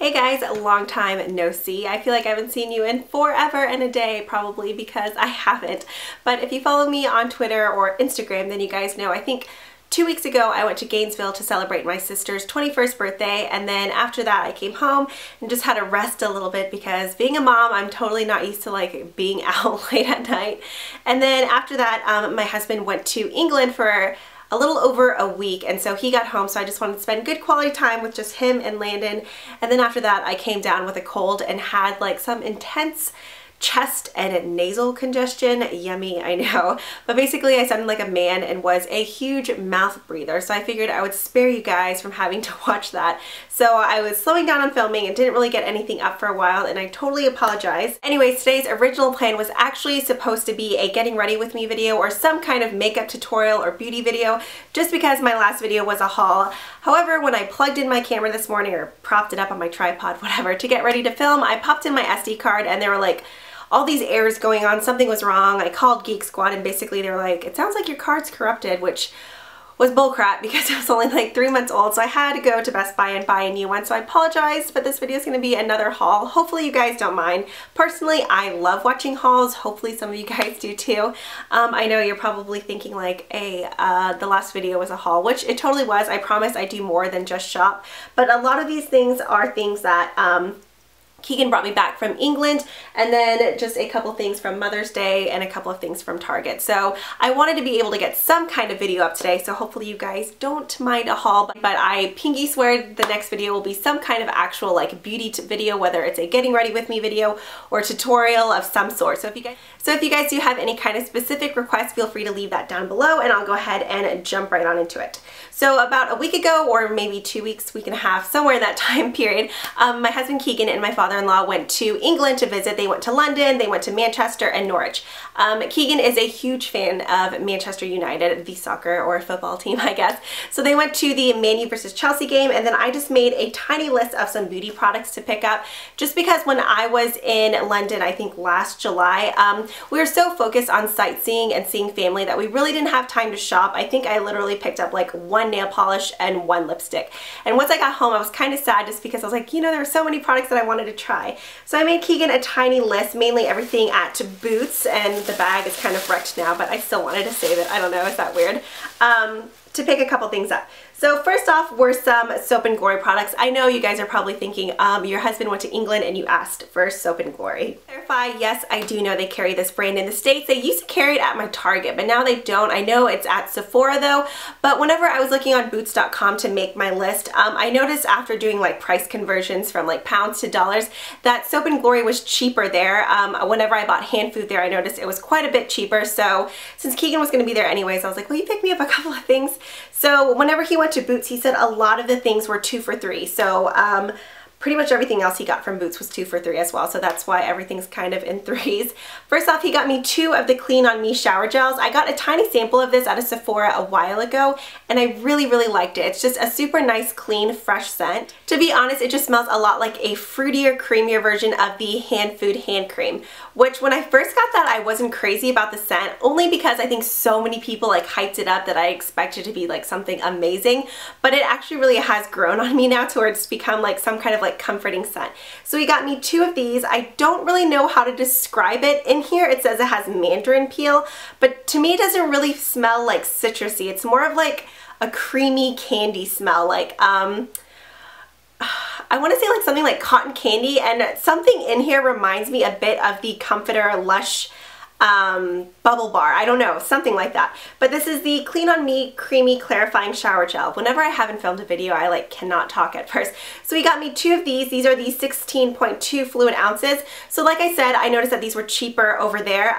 Hey guys, long time no see. I feel like I haven't seen you in forever and a day, probably because I haven't. But if you follow me on Twitter or Instagram, then you guys know I think 2 weeks ago I went to Gainesville to celebrate my sister's 21st birthday, and then after that I came home and just had to rest a little bit because being a mom, I'm totally not used to like being out late at night. And then after that my husband went to England for a little over a week, and so he got home, so I just wanted to spend good quality time with just him and Landon. And then after that I came down with a cold and had like some intense chest and nasal congestion. Yummy, I know. But basically I sounded like a man and was a huge mouth breather, so I figured I would spare you guys from having to watch that. So I was slowing down on filming and didn't really get anything up for a while, and I totally apologize. Anyways, today's original plan was actually supposed to be a getting ready with me video or some kind of makeup tutorial or beauty video, just because my last video was a haul. However, when I plugged in my camera this morning, or propped it up on my tripod, whatever, to get ready to film, I popped in my SD card and they were like, all these errors going on, something was wrong. I called Geek Squad and basically they were like, it sounds like your card's corrupted, which was bullcrap because it was only like 3 months old, so I had to go to Best Buy and buy a new one. So I apologize, but this video is going to be another haul. Hopefully you guys don't mind. Personally, I love watching hauls. Hopefully some of you guys do too. I know you're probably thinking like, hey, the last video was a haul, which it totally was. I promise I do more than just shop, but a lot of these things are things that Keegan brought me back from England, and then just a couple things from Mother's Day and a couple of things from Target. So I wanted to be able to get some kind of video up today, so hopefully you guys don't mind a haul, but I pinky swear the next video will be some kind of actual like beauty video, whether it's a getting ready with me video or tutorial of some sort. So if you guys do have any kind of specific requests, feel free to leave that down below and I'll go ahead and jump right on into it. So about a week ago, or maybe 2 weeks, week and a half, somewhere in that time period, my husband Keegan and my father-in-law went to England to visit. They went to London, they went to Manchester and Norwich. Keegan is a huge fan of Manchester United, the soccer or football team, I guess. So they went to the Man U versus Chelsea game, and then I just made a tiny list of some beauty products to pick up, just because when I was in London, I think last July, we were so focused on sightseeing and seeing family that we really didn't have time to shop. I think I literally picked up like one nail polish and one lipstick. And once I got home, I was kind of sad just because I was like, you know, there were so many products that I wanted to try. So I made Keegan a tiny list, mainly everything at Boots, and the bag is kind of wrecked now, but I still wanted to save it. I don't know, is that weird? To pick a couple things up. So first off were some Soap and Glory products. I know you guys are probably thinking your husband went to England and you asked for Soap and Glory. Clarify, yes, I do know they carry this brand in the States. They used to carry it at my Target, but now they don't. I know it's at Sephora though, but whenever I was looking on boots.com to make my list, I noticed after doing like price conversions from like pounds to dollars that Soap and Glory was cheaper there. Whenever I bought hand food there, I noticed it was quite a bit cheaper. So since Keegan was going to be there anyways, I was like, will you pick me up a couple of things? So whenever he went to Boots, he said a lot of the things were 2 for $3. So pretty much everything else he got from Boots was 2 for $3 as well, so that's why everything's kind of in threes. First off, he got me 2 of the Clean On Me shower gels. I got a tiny sample of this at a Sephora a while ago, and I really, really liked it. It's just a super nice, clean, fresh scent. To be honest, it just smells a lot like a fruitier, creamier version of the Hand Food hand cream, which when I first got that, I wasn't crazy about the scent, only because I think so many people like hyped it up that I expected to be like something amazing, but it actually really has grown on me now to where it's become like some kind of like comforting scent. So he got me 2 of these. I don't really know how to describe it. In here it says it has mandarin peel, but to me it doesn't really smell like citrusy. It's more of like a creamy candy smell, like I want to say like something like cotton candy, and something in here reminds me a bit of the Comforter Lush bubble bar. I don't know, something like that. But this is the Clean On Me Creamy Clarifying Shower Gel. Whenever I haven't filmed a video, I like cannot talk at first. So he got me 2 of these. These are the 16.2 fluid ounces. So like I said, I noticed that these were cheaper over there.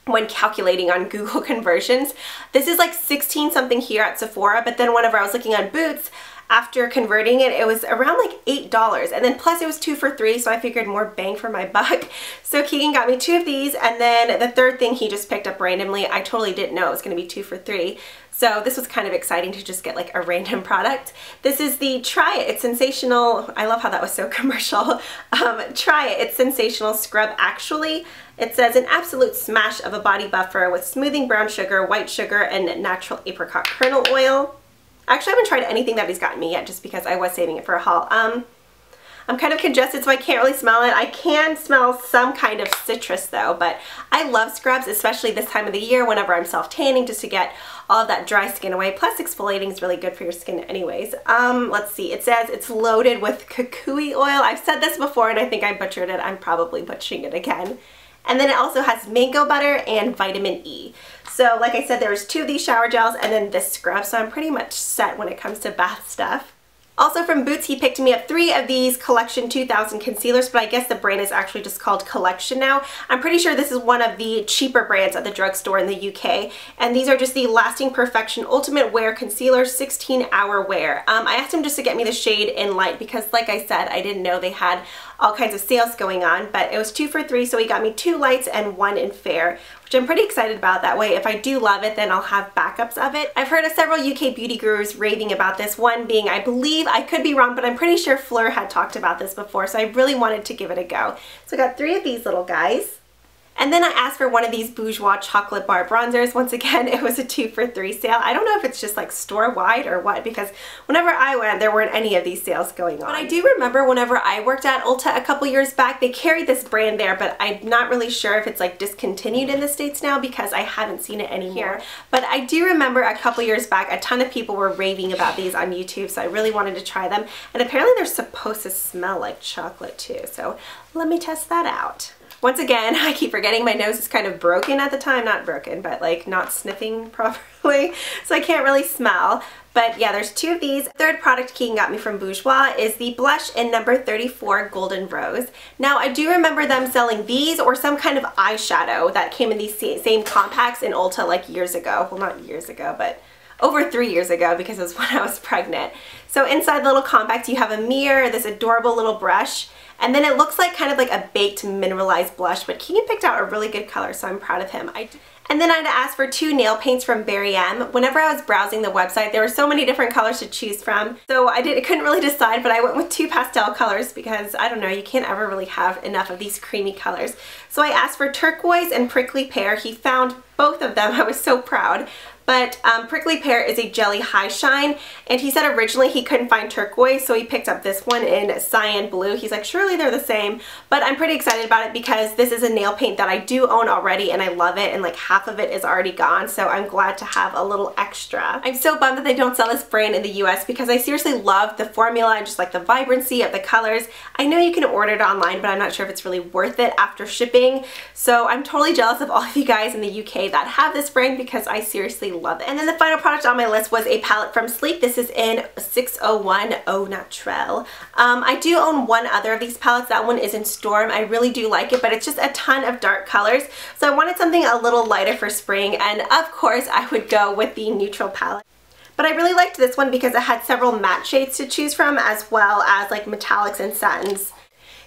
When calculating on Google conversions. This is like 16 something here at Sephora, but then whenever I was looking on Boots, after converting it, it was around like $8, and then plus it was 2 for $3, so I figured more bang for my buck. So Keegan got me 2 of these, and then the third thing he just picked up randomly. I totally didn't know it was going to be 2 for $3. So this was kind of exciting to just get like a random product. This is the Try It. It's sensational. I love how that was so commercial. Try It. It's sensational scrub actually. It says an absolute smash of a body buffer with smoothing brown sugar, white sugar, and natural apricot kernel oil. Actually, I haven't tried anything that he's gotten me yet just because I was saving it for a haul. I'm kind of congested, so I can't really smell it. I can smell some kind of citrus though, but I love scrubs, especially this time of the year whenever I'm self-tanning, just to get all of that dry skin away. Plus exfoliating is really good for your skin anyways. Let's see, it says it's loaded with kukui oil. I've said this before and I think I butchered it. I'm probably butchering it again. And then it also has mango butter and vitamin E. So like I said, there's 2 of these shower gels and then this scrub, so I'm pretty much set when it comes to bath stuff. Also from Boots, he picked me up 3 of these Collection 2000 concealers, but I guess the brand is actually just called Collection now. I'm pretty sure this is one of the cheaper brands at the drugstore in the UK. And these are just the Lasting Perfection Ultimate Wear Concealer 16-hour wear. I asked him just to get me the shade in light because like I said, I didn't know they had all kinds of sales going on, but it was 2 for $3, so he got me 2 lights and 1 in fair, which I'm pretty excited about. That way, if I do love it, then I'll have backups of it. I've heard of several UK beauty gurus raving about this, one being, I believe, I could be wrong, but I'm pretty sure Fleur had talked about this before, so I really wanted to give it a go. So I got 3 of these little guys. And then I asked for one of these Bourjois chocolate bar bronzers. Once again, it was a 2 for $3 sale. I don't know if it's just like store-wide or what, because whenever I went, there weren't any of these sales going on. But I do remember whenever I worked at Ulta a couple years back, they carried this brand there, but I'm not really sure if it's like discontinued in the States now because I haven't seen it anymore. But I do remember a couple years back, a ton of people were raving about these on YouTube, so I really wanted to try them. And apparently they're supposed to smell like chocolate too, so let me test that out. Once again, I keep forgetting my nose is kind of broken at the time. Not broken, but like not sniffing properly. So I can't really smell. But yeah, there's 2 of these. Third product Keegan got me from Bourjois is the blush in number 34 Golden Rose. Now I do remember them selling these or some kind of eyeshadow that came in these same compacts in Ulta like years ago. Well, not years ago, but over 3 years ago because it was when I was pregnant. So inside the little compact you have a mirror, this adorable little brush, and then it looks like kind of like a baked mineralized blush, but Keegan picked out a really good color, so I'm proud of him. And then I had to ask for 2 nail paints from Barry M. Whenever I was browsing the website, there were so many different colors to choose from. So I couldn't really decide, but I went with 2 pastel colors because, I don't know, you can't ever really have enough of these creamy colors. So I asked for Turquoise and Prickly Pear. He found both of them. I was so proud. But Prickly Pear is a jelly high shine, and he said originally he couldn't find turquoise, so he picked up this one in cyan blue. He's like, surely they're the same, but I'm pretty excited about it because this is a nail paint that I do own already and I love it, and like half of it is already gone, so I'm glad to have a little extra. I'm so bummed that they don't sell this brand in the US because I seriously love the formula and just like the vibrancy of the colors. I know you can order it online, but I'm not sure if it's really worth it after shipping, so I'm totally jealous of all of you guys in the UK that have this brand because I seriously love it. And then the final product on my list was a palette from Sleek. This is in 601 Au Naturel. I do own one other of these palettes. That one is in Storm. I really do like it, but it's just a ton of dark colors. So I wanted something a little lighter for spring, and of course I would go with the neutral palette. But I really liked this one because it had several matte shades to choose from as well as like metallics and satins.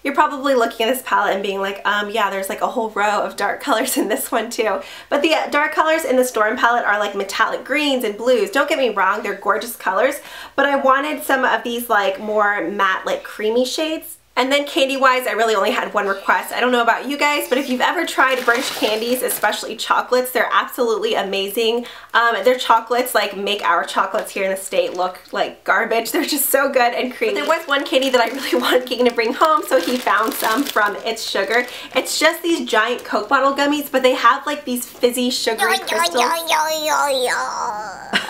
You're probably looking at this palette and being like, yeah, there's like a whole row of dark colors in this one too. But the dark colors in the Storm palette are like metallic greens and blues. Don't get me wrong, they're gorgeous colors, but I wanted some of these like more matte, like creamy shades. And then candy-wise, I really only had one request. I don't know about you guys, but if you've ever tried British candies, especially chocolates, they're absolutely amazing. Their chocolates like make our chocolates here in the state look like garbage. They're just so good and creamy. But there was one candy that I really wanted Keegan to bring home, so he found some from It's Sugar. It's just these giant Coke bottle gummies, but they have like these fizzy sugary crystals.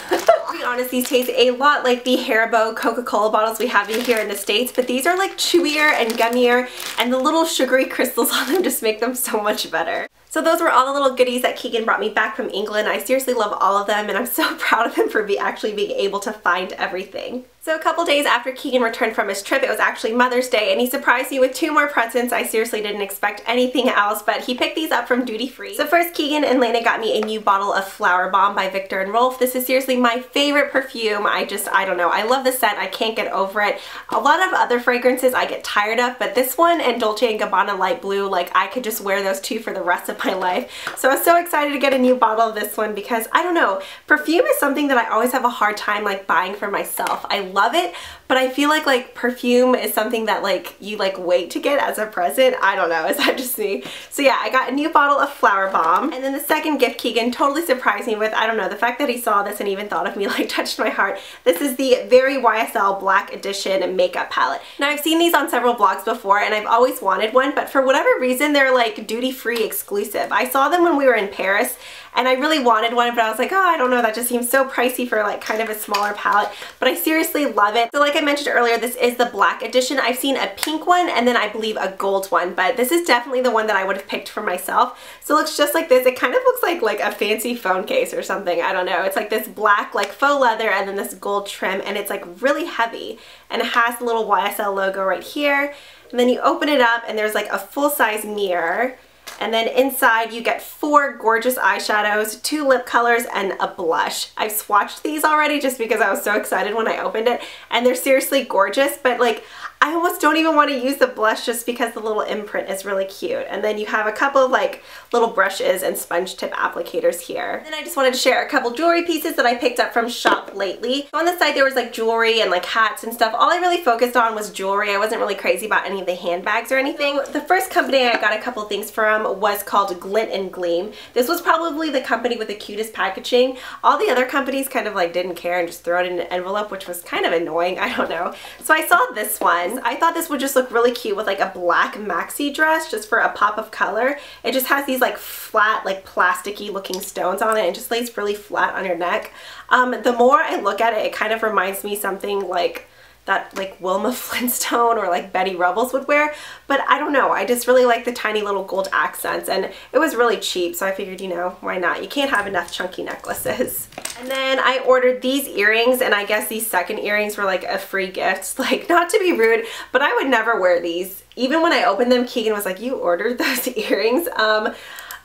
To be honest, these taste a lot like the Haribo Coca-Cola bottles we have in here in the States, but these are like chewier and gummier, and the little sugary crystals on them just make them so much better. So those were all the little goodies that Keegan brought me back from England. I seriously love all of them, and I'm so proud of him for actually being able to find everything. So a couple days after Keegan returned from his trip, it was actually Mother's Day, and he surprised me with 2 more presents. I seriously didn't expect anything else, but he picked these up from Duty Free. So first, Keegan and Lena got me a new bottle of Flowerbomb by Viktor and Rolf. This is seriously my favorite perfume. I don't know. I love the scent. I can't get over it. A lot of other fragrances I get tired of, but this one and Dolce & Gabbana Light Blue, like I could just wear those 2 for the rest of my life. So I was so excited to get a new bottle of this one because, I don't know, perfume is something that I always have a hard time like buying for myself. I love it, but I feel like perfume is something that like you like wait to get as a present. I don't know, is that just me? So yeah, I got a new bottle of Flowerbomb, and then the second gift Keegan totally surprised me with. I don't know, the fact that he saw this and even thought of me like touched my heart. This is the Very YSL Black Edition makeup palette. Now I've seen these on several blogs before and I've always wanted one, but for whatever reason they're like duty-free exclusive. I saw them when we were in Paris and I really wanted one, but I was like, oh, I don't know, that just seems so pricey for like kind of a smaller palette, but I seriously love it. So like I mentioned earlier, this is the black edition. I've seen a pink one and then I believe a gold one, but this is definitely the one that I would have picked for myself. So it looks just like this. It kind of looks like a fancy phone case or something. I don't know. It's like this black like faux leather and then this gold trim, and it's like really heavy, and it has the little YSL logo right here. And then you open it up and there's like a full-size mirror. And then inside you get 4 gorgeous eyeshadows, 2 lip colors, and a blush. I've swatched these already just because I was so excited when I opened it, and they're seriously gorgeous, but like I almost don't even want to use the blush just because the little imprint is really cute. And then you have a couple of like little brushes and sponge tip applicators here. And I just wanted to share a couple jewelry pieces that I picked up from Shoplately. So on the side there was like jewelry and like hats and stuff. All I really focused on was jewelry. I wasn't really crazy about any of the handbags or anything. The first company I got a couple things from was called Glint and Gleam. This was probably the company with the cutest packaging. All the other companies kind of like didn't care and just throw it in an envelope, which was kind of annoying. I don't know. So I saw this one. I thought this would just look really cute with like a black maxi dress just for a pop of color. It just has these like flat, like plasticky looking stones on it and just lays really flat on your neck. The more I look at it, it kind of reminds me something like that like Wilma Flintstone or like Betty Rubbles would wear, but I don't know, I just really like the tiny little gold accents, and it was really cheap, so I figured, you know, why not? You can't have enough chunky necklaces. And then I ordered these earrings, and I guess these second earrings were like a free gift. Like, not to be rude, but I would never wear these. Even when I opened them, Keegan was like, you ordered those earrings?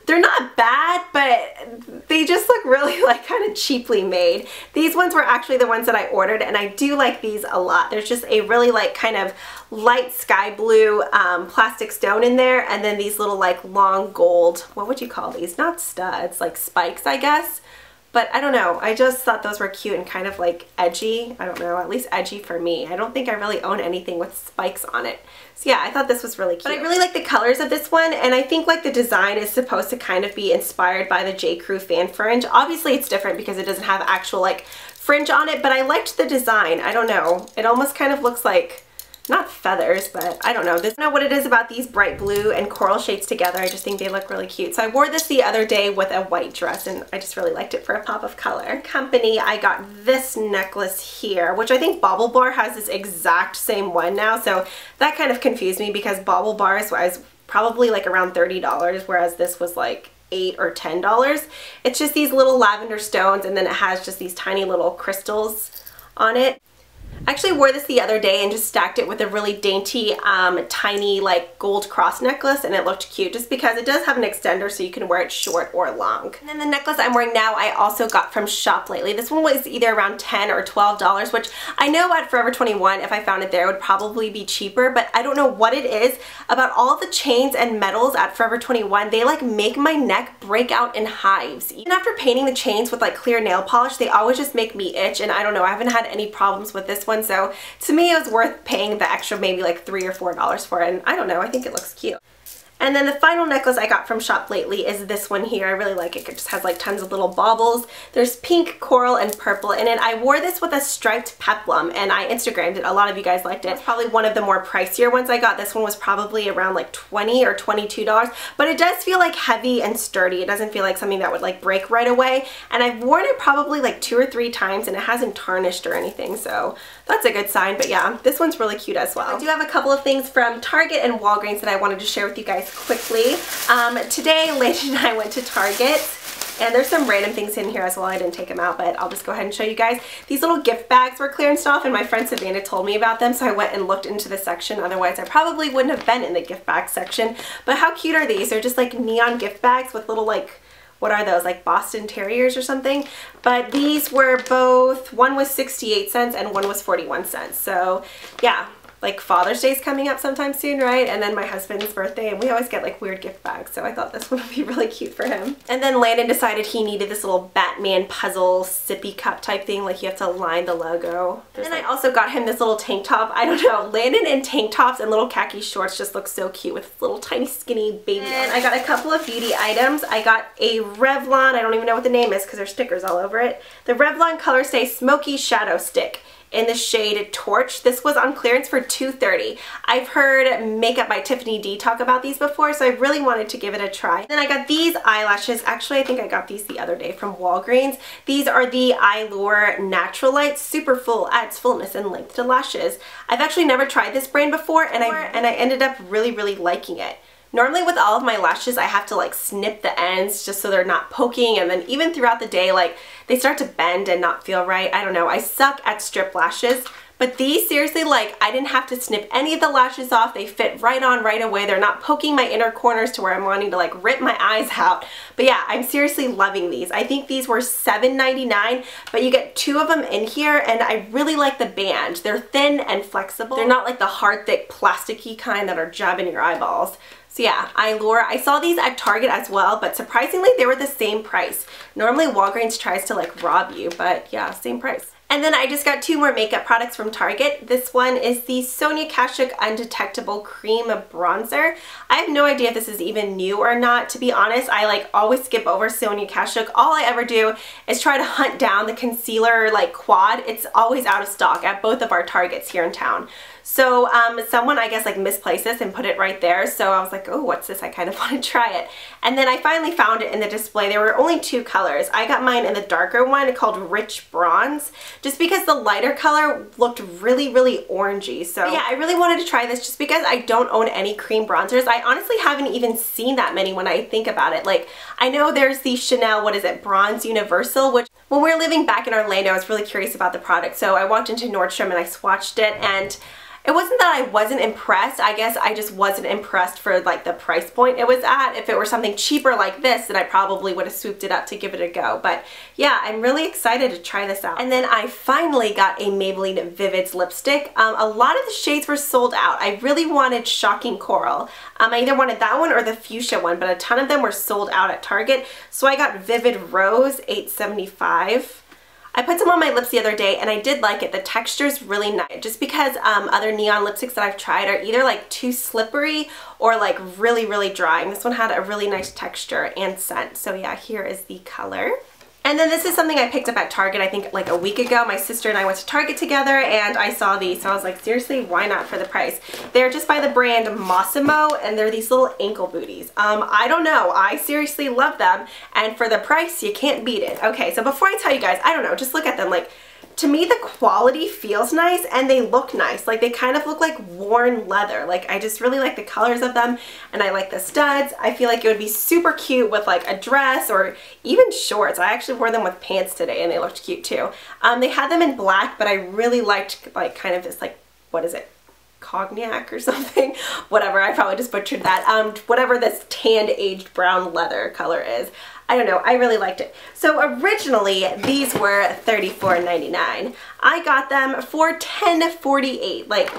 They're not bad, but they just look really like kind of cheaply made. These ones were actually the ones that I ordered, and I do like these a lot. There's just a really like kind of light sky blue plastic stone in there, and then these little like long gold, what would you call these? Not studs, like spikes, I guess. But I don't know, I just thought those were cute and kind of like edgy. I don't know, at least edgy for me. I don't think I really own anything with spikes on it. So yeah, I thought this was really cute. But I really like the colors of this one, and I think like the design is supposed to kind of be inspired by the J. Crew fan fringe. Obviously it's different because it doesn't have actual like fringe on it, but I liked the design. I don't know, it almost kind of looks like, not feathers, but I don't know. I don't know what it is about these bright blue and coral shades together. I just think they look really cute. So I wore this the other day with a white dress, and I just really liked it for a pop of color. Company, I got this necklace here, which I think Bobble Bar has this exact same one now. So that kind of confused me because Bobble Bars was probably like around $30, whereas this was like $8 or $10. It's just these little lavender stones, and then it has just these tiny little crystals on it. I actually wore this the other day and just stacked it with a really dainty, tiny like gold cross necklace, and it looked cute just because it does have an extender so you can wear it short or long. And then the necklace I'm wearing now I also got from Shoplately. This one was either around $10 or $12, which I know at Forever 21, if I found it there, it would probably be cheaper, but I don't know what it is about all the chains and metals at Forever 21. They like make my neck break out in hives. Even after painting the chains with like clear nail polish, they always just make me itch, and I don't know, I haven't had any problems with this one. So to me it was worth paying the extra maybe like $3 or $4 for it, and I don't know, I think it looks cute. And then the final necklace I got from Shoplately is this one here. I really like it. It just has like tons of little baubles. There's pink, coral, and purple in it. I wore this with a striped peplum, and I Instagrammed it. A lot of you guys liked it. It's probably one of the more pricier ones I got. This one was probably around like $20 or $22, but it does feel like heavy and sturdy. It doesn't feel like something that would like break right away, and I've worn it probably like 2 or 3 times, and it hasn't tarnished or anything, so that's a good sign. But yeah, this one's really cute as well. I do have a couple of things from Target and Walgreens that I wanted to share with you guys quickly. Today, Layden and I went to Target, and there's some random things in here as well. I didn't take them out, but I'll just go ahead and show you guys. These little gift bags were clearance off, and my friend Savannah told me about them, so I went and looked into the section. Otherwise, I probably wouldn't have been in the gift bag section. But how cute are these? They're just like neon gift bags with little like, what are those, like Boston Terriers or something? But these were both, one was 68 cents and one was 41 cents. So yeah, like Father's Day is coming up sometime soon, right? And then my husband's birthday, and we always get like weird gift bags, so I thought this one would be really cute for him. And then Landon decided he needed this little Batman puzzle sippy cup type thing, like you have to line the logo. And then I also got him this little tank top. I don't know, Landon in tank tops and little khaki shorts just looks so cute with this little tiny skinny baby. And I got a couple of beauty items. I got a Revlon, I don't even know what the name is because there's stickers all over it. The Revlon Color Stay Smoky Shadow Stick in the shade Torch. This was on clearance for $2.30. I've heard Makeup by Tiffany D talk about these before, so I really wanted to give it a try. Then I got these eyelashes. Actually, I think I got these the other day from Walgreens. These are the Eyelure Naturalites, super full, adds fullness and length to lashes. I've actually never tried this brand before, and I ended up really liking it. Normally with all of my lashes, I have to like snip the ends just so they're not poking, and then even throughout the day, like they start to bend and not feel right. I don't know, I suck at strip lashes, but these seriously, like I didn't have to snip any of the lashes off. They fit right on right away. They're not poking my inner corners to where I'm wanting to like rip my eyes out. But yeah, I'm seriously loving these. I think these were $7.99, but you get 2 of them in here, and I really like the band. They're thin and flexible. They're not like the hard, thick, plasticky kind that are jabbing your eyeballs. So yeah, Eyelure. I saw these at Target as well, but surprisingly they were the same price. Normally Walgreens tries to like rob you, but yeah, same price. And then I just got 2 more makeup products from Target. This one is the Sonia Kashuk Undetectable Cream Bronzer. I have no idea if this is even new or not, to be honest. I like always skip over Sonia Kashuk. All I ever do is try to hunt down the concealer like quad. It's always out of stock at both of our Targets here in town. So someone, I guess, like misplaced this and put it right there. So I was like, oh, what's this? I kind of want to try it. And then I finally found it in the display. There were only 2 colors. I got mine in the darker one called Rich Bronze, just because the lighter color looked really orangey. So yeah, I really wanted to try this just because I don't own any cream bronzers. I honestly haven't even seen that many when I think about it. Like, I know there's the Chanel, what is it, Bronze Universal, which when we were living back in Orlando, I was really curious about the product. So I walked into Nordstrom and I swatched it, and it wasn't that I wasn't impressed. I guess I just wasn't impressed for like the price point it was at. If it were something cheaper like this, then I probably would have swooped it up to give it a go. But yeah, I'm really excited to try this out. And then I finally got a Maybelline Vivids lipstick. A lot of the shades were sold out. I really wanted Shocking Coral. I either wanted that one or the Fuchsia one, but a ton of them were sold out at Target. So I got Vivid Rose, $8.75. I put some on my lips the other day and I did like it. The texture's really nice, just because other neon lipsticks that I've tried are either like too slippery or like really dry. And this one had a really nice texture and scent. So yeah, here is the color. And then this is something I picked up at Target, I think like a week ago. My sister and I went to Target together and I saw these, so I was like, seriously, why not for the price? They're just by the brand Mossimo, and they're these little ankle booties. I don't know, I seriously love them, and for the price, you can't beat it. Okay, so before I tell you guys, I don't know, just look at them. Like, to me, the quality feels nice and they look nice. Like, they kind of look like worn leather. Like, I just really like the colors of them, and I like the studs. I feel like it would be super cute with like a dress or even shorts. I actually wore them with pants today and they looked cute too. They had them in black, but I really liked like kind of this like, what is it? Cognac or something? Whatever, I probably just butchered that. Whatever this tanned aged brown leather color is. I don't know, I really liked it. So originally these were $34.99. I got them for $10.48. Like,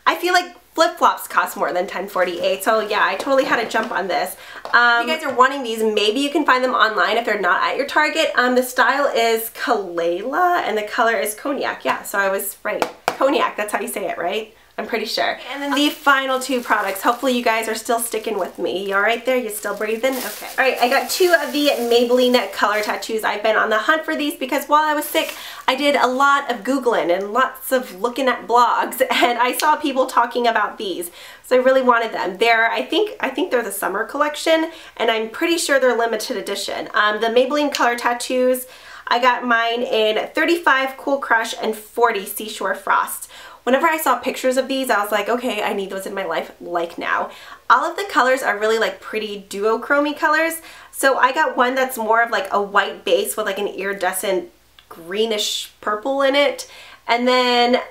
I feel like flip-flops cost more than $10.48, so yeah, I totally had to jump on this. If you guys are wanting these, maybe you can find them online if they're not at your Target. The style is Kalayla and the color is Cognac. Yeah, so I was right. Cognac, that's how you say it, right? I'm pretty sure. And then the final 2 products. Hopefully you guys are still sticking with me. You all right there? You still breathing? Okay. All right, I got 2 of the Maybelline color tattoos. I've been on the hunt for these because while I was sick, I did a lot of Googling and lots of looking at blogs, and I saw people talking about these. So I really wanted them. They're, I think they're the summer collection, and I'm pretty sure they're limited edition. The Maybelline color tattoos, I got mine in 35 Cool Crush and 40 Seashore Frost. Whenever I saw pictures of these, I was like, okay, I need those in my life like now. All of the colors are really like pretty duochrome colors. So I got one that's more of like a white base with like an iridescent greenish purple in it. And then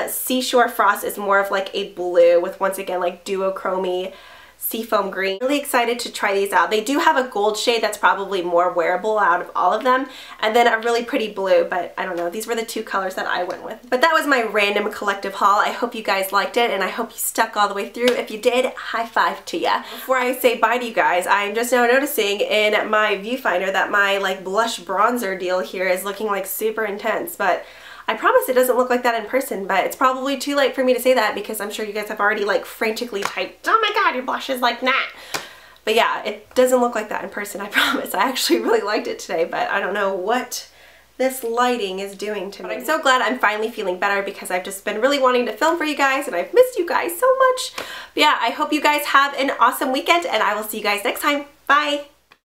Seashore Frost is more of like a blue with, once again, like duochrome seafoam green. Really excited to try these out. They do have a gold shade that's probably more wearable out of all of them, and then a really pretty blue, but I don't know, these were the two colors that I went with. But that was my random collective haul. I hope you guys liked it, and I hope you stuck all the way through. If you did, high five to ya. Before I say bye to you guys, I'm just now noticing in my viewfinder that my like blush bronzer deal here is looking like super intense, but I promise it doesn't look like that in person, but it's probably too late for me to say that because I'm sure you guys have already like frantically typed, oh my god, your blush is like that. But yeah, it doesn't look like that in person, I promise. I actually really liked it today, but I don't know what this lighting is doing to me. But I'm so glad I'm finally feeling better because I've just been really wanting to film for you guys and I've missed you guys so much. But yeah, I hope you guys have an awesome weekend and I will see you guys next time. Bye!